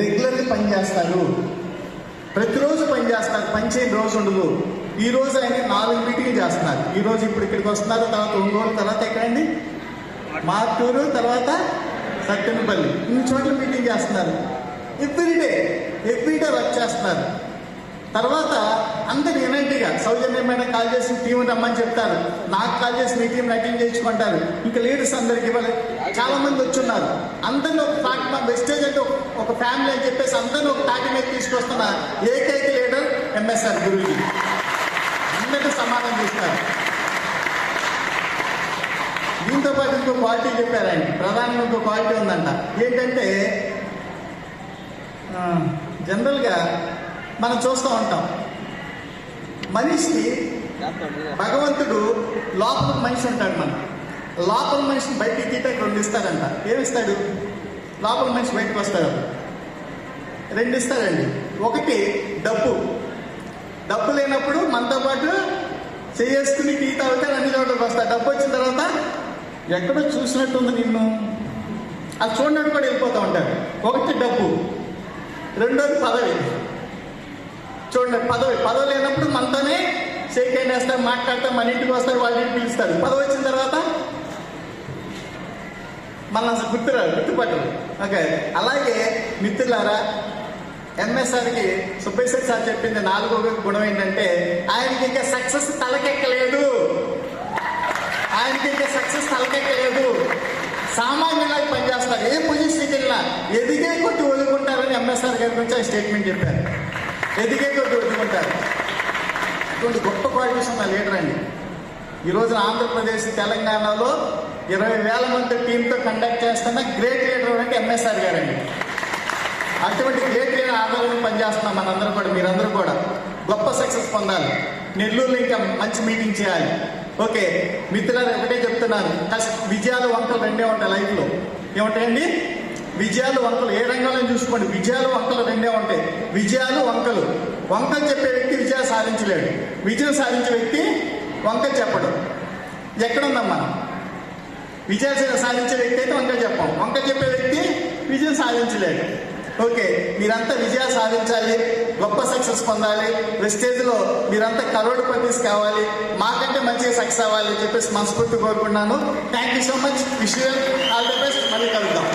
రెగ్యులర్గా పనిచేస్తారు, ప్రతిరోజు పనిచేస్తారు, పనిచేయని రోజు ఉండదు. ఈ రోజు ఆయన 4 మీటింగ్లు చేస్తున్నారు. ఈ రోజు ఇప్పుడు ఇక్కడికి వస్తున్నారు, తర్వాత ఒంగోలు, తర్వాత ఎక్కడండి మార్టూరు, తర్వాత సత్తెనపల్లి, ఇన్ని చోట్ల మీటింగ్ చేస్తున్నారు. ఎవ్రీడే వర్క్ చేస్తున్నారు. తర్వాత అందరు యునైట్గా సౌజన్య మేడం కాల్ చేసి టీం రమ్మని చెప్తారు, నాకు కాల్ చేసి మీ టీం అటెండ్ చేయించుకుంటారు. ఇంకా లీడర్స్ అందరికి ఇవ్వాలి, చాలా మంది వచ్చున్నారు. అందరినీ ఒక ప్లాట్ఫామ్, వెస్టేజ్ అంటే ఒక ఫ్యామిలీ అని చెప్పేసి అందరినీ ఒక తాటి మీద తీసుకొస్తున్న ఏకైక లీడర్ ఎంఎస్ఆర్ గురూజీ. అందరికీ సమాధానం చేస్తారు. దీంతో పాటు ఇంకో క్వాలిటీ చెప్పారు ఆయన, ప్రధానంగా ఇంకో క్వాలిటీ ఉందంట. ఏంటంటే జనరల్గా మనం చూస్తూ ఉంటాం, మనిషి భగవంతుడు లోపల మనిషి ఉంటాడు. మనం లోపల మనిషిని బయటికి తీయటానికి 2 ఇస్తాడంట. ఏమిస్తాడు? లోపల మనిషి బయటకు వస్తాడు 2 ఇస్తాడండి. ఒకటి డబ్బు లేనప్పుడు మనతో పాటు చేసుకుని టీ తాగుతాడు, అన్ని చోట్లకి వస్తాడు. డబ్బు వచ్చిన తర్వాత ఎక్కడో చూసినట్టుంది నిన్ను, అది చూడనట్టు కూడా వెళ్ళిపోతూ ఉంటాడు. ఒకటి డబ్బు, రెండోది పదవి. చూడండి, పదవి లేనప్పుడు మనతోనే షేక్ హ్యాండ్ వేస్తారు, మాట్లాడతారు, మన ఇంటికి వస్తారు, వాళ్ళ ఇంటికి పిలుస్తారు. పదవి వచ్చిన తర్వాత మన అసలు గుర్తుపట్టరు. ఓకే, అలాగే మిత్రులారా, ఎంఎస్ఆర్కి సుబ్బేశ్వర్ సార్ చెప్పింది 4వ గుణం ఏంటంటే, ఆయనకి ఇంకా సక్సెస్ తలకెక్కలేదు. సామాన్యులాగా పనిచేస్తారు. ఏ పొజిషన్కి వెళ్ళినా ఎదిగే కొద్ది వదులుకుంటారని ఎంఎస్ఆర్ గారి గురించి ఆయన స్టేట్మెంట్ చెప్పారు. ఎదిగే కొద్ది వదులుకుంటారు. అటువంటి గొప్ప క్వాలిటీస్ ఉన్న లీడర్ అండి. ఈ రోజున ఆంధ్రప్రదేశ్, తెలంగాణలో 20,000 మంది టీంతో కండక్ట్ చేస్తున్న గ్రేట్ లీడర్ అంటే ఎంఎస్ఆర్ గారండి. అటువంటి గ్రేట్ లీడర్ ఆంధ్రలో పనిచేస్తున్నాం మనందరూ కూడా. మీరందరూ కూడా గొప్ప సక్సెస్ పొందాలి. నెల్లూరులో ఇంకా మంచి మీటింగ్ చేయాలి. ఓకే మిత్రులారు, ఒకటే చెప్తున్నారు, విజయాలు వంకలు 2 ఉంటాయి లైఫ్లో. ఏముంటాయండి? విజయాలు వంకలు. ఏ రంగంలో చూసుకోండి, విజయాలు వంకలు 2 ఉంటాయి. విజయాలు వంకలు. వంకలు చెప్పే వ్యక్తి విజయాలు సాధించలేడు. విజయం సాధించే వ్యక్తి వంకలు చెప్పడు. ఎక్కడుందమ్మా? విజయాలు సాధించే వ్యక్తి అయితే వంకలు చెప్పాం, వంకలు చెప్పే వ్యక్తి విజయం సాధించలేడు. ఓకే, మీరంతా విజయాలు సాధించాలి, గొప్ప సక్సెస్ పొందాలి, వెస్టేజ్లో మీరంతా కరోడ్పతిస్ కావాలి, మాకంటే మంచిగా సక్సెస్ అవ్వాలి అని చెప్పేసి మనస్ఫూర్తి కోరుకున్నాను. Thank you so much. Wish you all the best. మళ్ళీ కలుద్దాం.